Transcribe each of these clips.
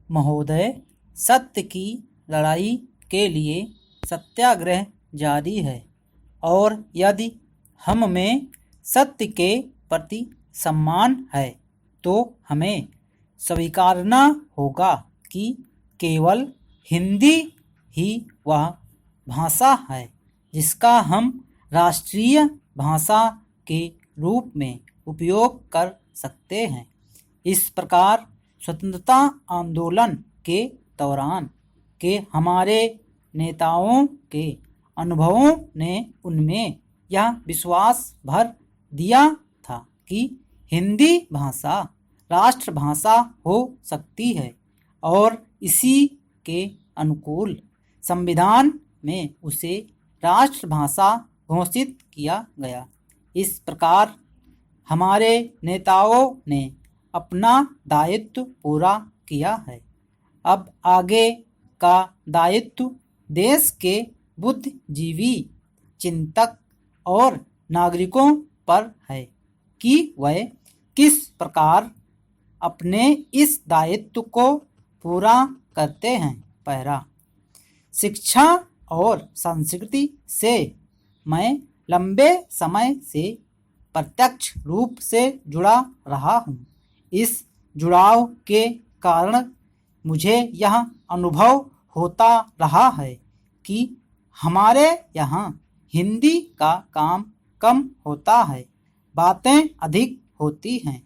महोदय, सत्य की लड़ाई के लिए सत्याग्रह जारी है और यदि हम में सत्य के प्रति सम्मान है तो हमें स्वीकारना होगा कि केवल हिंदी ही वह भाषा है जिसका हम राष्ट्रीय भाषा के रूप में उपयोग कर सकते हैं। इस प्रकार स्वतंत्रता आंदोलन के दौरान के हमारे नेताओं के अनुभवों ने उनमें यह विश्वास भर दिया था कि हिंदी भाषा राष्ट्रभाषा हो सकती है और इसी के अनुकूल संविधान में उसे राष्ट्रभाषा घोषित किया गया। इस प्रकार हमारे नेताओं ने अपना दायित्व पूरा किया है। अब आगे का दायित्व देश के बुद्धिजीवी, चिंतक और नागरिकों पर है कि वह किस प्रकार अपने इस दायित्व को पूरा करते हैं। पहला, शिक्षा और संस्कृति से मैं लंबे समय से प्रत्यक्ष रूप से जुड़ा रहा हूँ। इस जुड़ाव के कारण मुझे यह अनुभव होता रहा है कि हमारे यहाँ हिंदी का काम कम होता है, बातें अधिक होती हैं।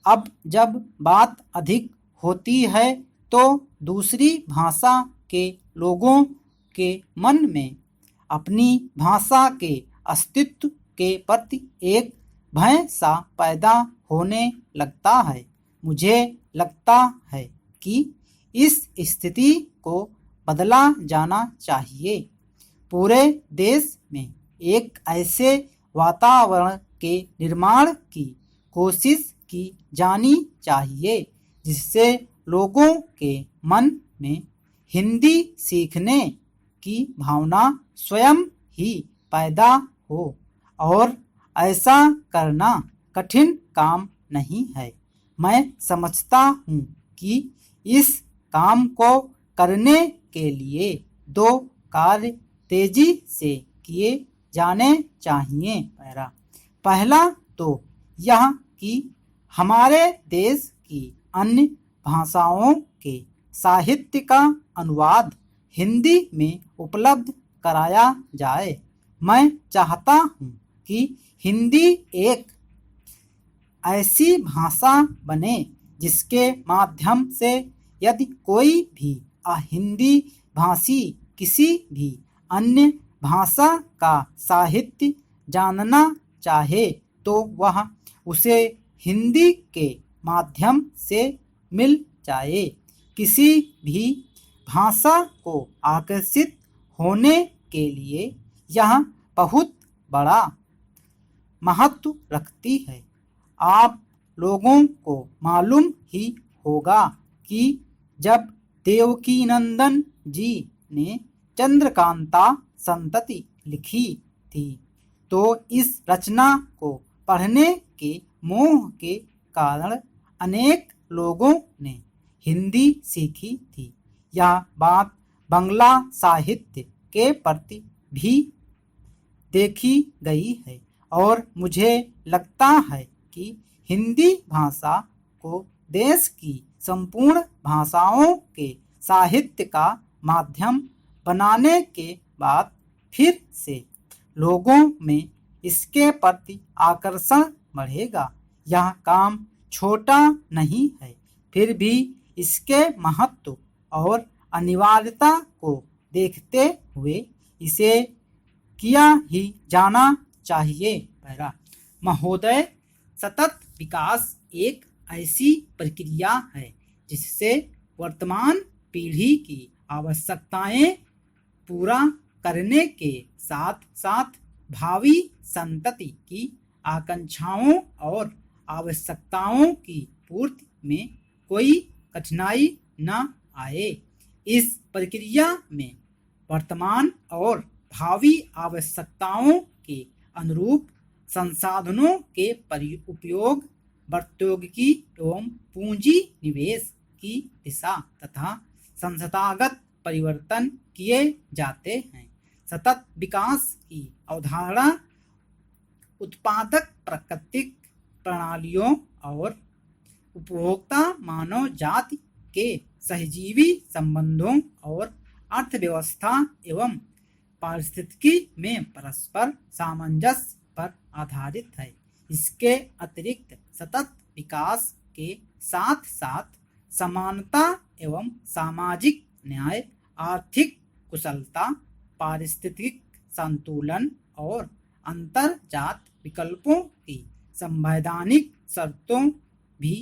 अब जब बात अधिक होती है तो दूसरी भाषा के लोगों के मन में अपनी भाषा के अस्तित्व के प्रति एक भय सा पैदा होने लगता है। मुझे लगता है कि इस स्थिति को बदला जाना चाहिए। पूरे देश में एक ऐसे वातावरण के निर्माण की कोशिश की जानी चाहिए जिससे लोगों के मन में हिंदी सीखने की भावना स्वयं ही पैदा हो और ऐसा करना कठिन काम नहीं है। मैं समझता हूँ कि इस काम को करने के लिए दो कार्य तेजी से किए जाने चाहिए। पहला तो यह कि हमारे देश की अन्य भाषाओं के साहित्य का अनुवाद हिंदी में उपलब्ध कराया जाए। मैं चाहता हूँ कि हिंदी एक ऐसी भाषा बने जिसके माध्यम से यदि कोई भी हिंदी भाषी किसी भी अन्य भाषा का साहित्य जानना चाहे तो वह उसे हिंदी के माध्यम से मिल जाए। किसी भी भाषा को आकर्षित होने के लिए यह बहुत बड़ा महत्व रखती है। आप लोगों को मालूम ही होगा कि जब देवकीनंदन जी ने चंद्रकांता संतति लिखी थी तो इस रचना को पढ़ने के मोह के कारण अनेक लोगों ने हिंदी सीखी थी। यह बात बांग्ला साहित्य के प्रति भी देखी गई है और मुझे लगता है कि हिंदी भाषा को देश की संपूर्ण भाषाओं के साहित्य का माध्यम बनाने के बाद फिर से लोगों में इसके प्रति आकर्षण बढ़ेगा। यह काम छोटा नहीं है, फिर भी इसके महत्व और अनिवार्यता को देखते हुए इसे किया ही जाना चाहिए। पहला, महोदय, सतत विकास एक ऐसी प्रक्रिया है जिससे वर्तमान पीढ़ी की आवश्यकताएं पूरा करने के साथ साथ भावी संतति की आकांक्षाओं और आवश्यकताओं की पूर्ति में कोई कठिनाई न आए। इस प्रक्रिया में वर्तमान और भावी आवश्यकताओं के अनुरूप संसाधनों के उपयोग, प्रौद्योगिकी एवं पूंजी निवेश की दिशा तथा संस्थागत परिवर्तन किए जाते हैं। सतत विकास की अवधारणा उत्पादक प्राकृतिक प्रणालियों और उपभोक्ता मानव जाति के सहजीवी संबंधों और अर्थव्यवस्था एवं पारिस्थितिकी में परस्पर सामंजस्य पर आधारित है। इसके अतिरिक्त सतत विकास के साथ साथ समानता एवं सामाजिक न्याय, आर्थिक कुशलता, पारिस्थितिक संतुलन और अंतरजात विकल्पों की संवैधानिक शर्तों भी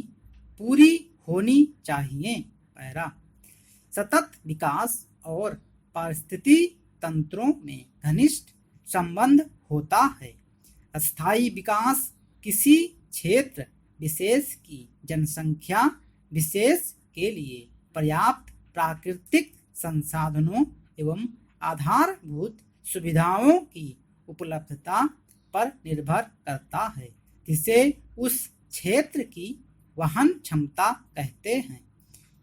पूरी होनी चाहिए। पैरा सतत विकास और पारिस्थितिकी तंत्रों में घनिष्ठ संबंध होता है। अस्थायी विकास किसी क्षेत्र विशेष की जनसंख्या विशेष के लिए पर्याप्त प्राकृतिक संसाधनों एवं आधारभूत सुविधाओं की उपलब्धता पर निर्भर करता है, जिसे उस क्षेत्र की वहन क्षमता कहते हैं।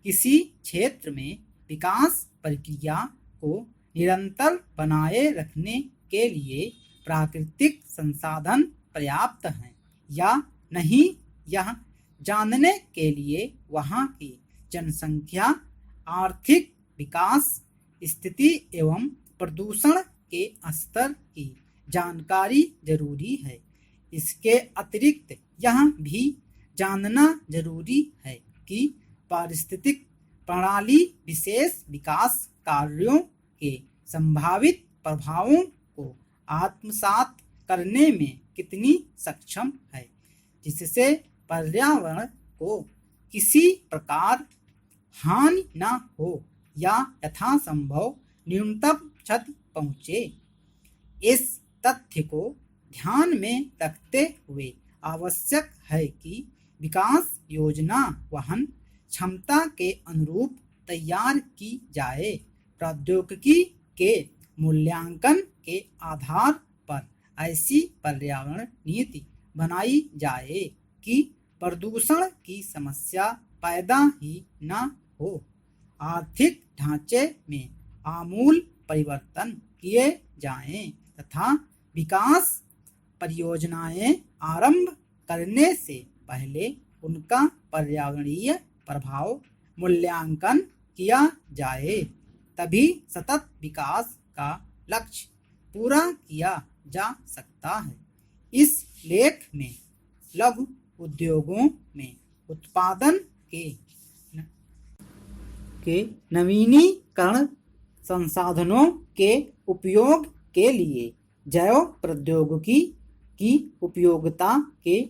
किसी क्षेत्र में विकास प्रक्रिया को निरंतर बनाए रखने के लिए प्राकृतिक संसाधन पर्याप्त हैं या नहीं, यह जानने के लिए वहाँ की जनसंख्या, आर्थिक विकास स्थिति एवं प्रदूषण के स्तर की जानकारी जरूरी है। इसके अतिरिक्त यह भी जानना जरूरी है कि पारिस्थितिक प्रणाली विशेष विकास कार्यों के संभावित प्रभावों को आत्मसात करने में कितनी सक्षम है, जिससे पर्यावरण को किसी प्रकार हानि न हो या यथासंभव न्यूनतम क्षति पहुँचे। इस तथ्य को ध्यान में रखते हुए आवश्यक है कि विकास योजना वहन क्षमता के अनुरूप तैयार की जाए। प्रौद्योगिकी के मूल्यांकन के आधार पर ऐसी पर्यावरण नीति बनाई जाए कि प्रदूषण की समस्या पैदा ही न हो। आर्थिक ढांचे में आमूल परिवर्तन किए जाएं तथा विकास परियोजनाएं आरंभ करने से पहले उनका पर्यावरणीय प्रभाव मूल्यांकन किया जाए, तभी सतत विकास का लक्ष्य पूरा किया जा सकता है। इस लेख में लघु उद्योगों में उत्पादन के नवीनीकरण, संसाधनों के उपयोग के लिए जैव प्रौद्योगिकी की उपयोगिता के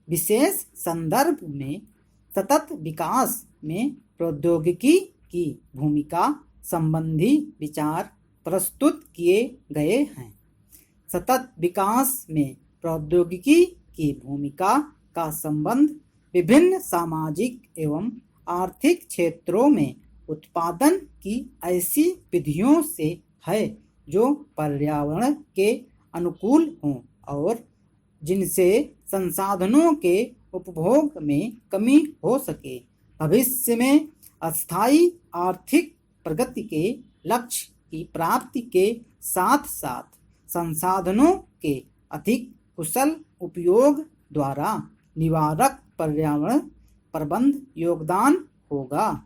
विशेष संदर्भ में सतत विकास में प्रौद्योगिकी की भूमिका संबंधी विचार प्रस्तुत किए गए हैं। सतत विकास में प्रौद्योगिकी की भूमिका का संबंध विभिन्न सामाजिक एवं आर्थिक क्षेत्रों में उत्पादन की ऐसी विधियों से है जो पर्यावरण के अनुकूल हों और जिनसे संसाधनों के उपभोग में कमी हो सके। भविष्य में अस्थायी आर्थिक प्रगति के लक्ष्य की प्राप्ति के साथ साथ संसाधनों के अधिक कुशल उपयोग द्वारा निवारक पर्यावरण प्रबंध योगदान होगा।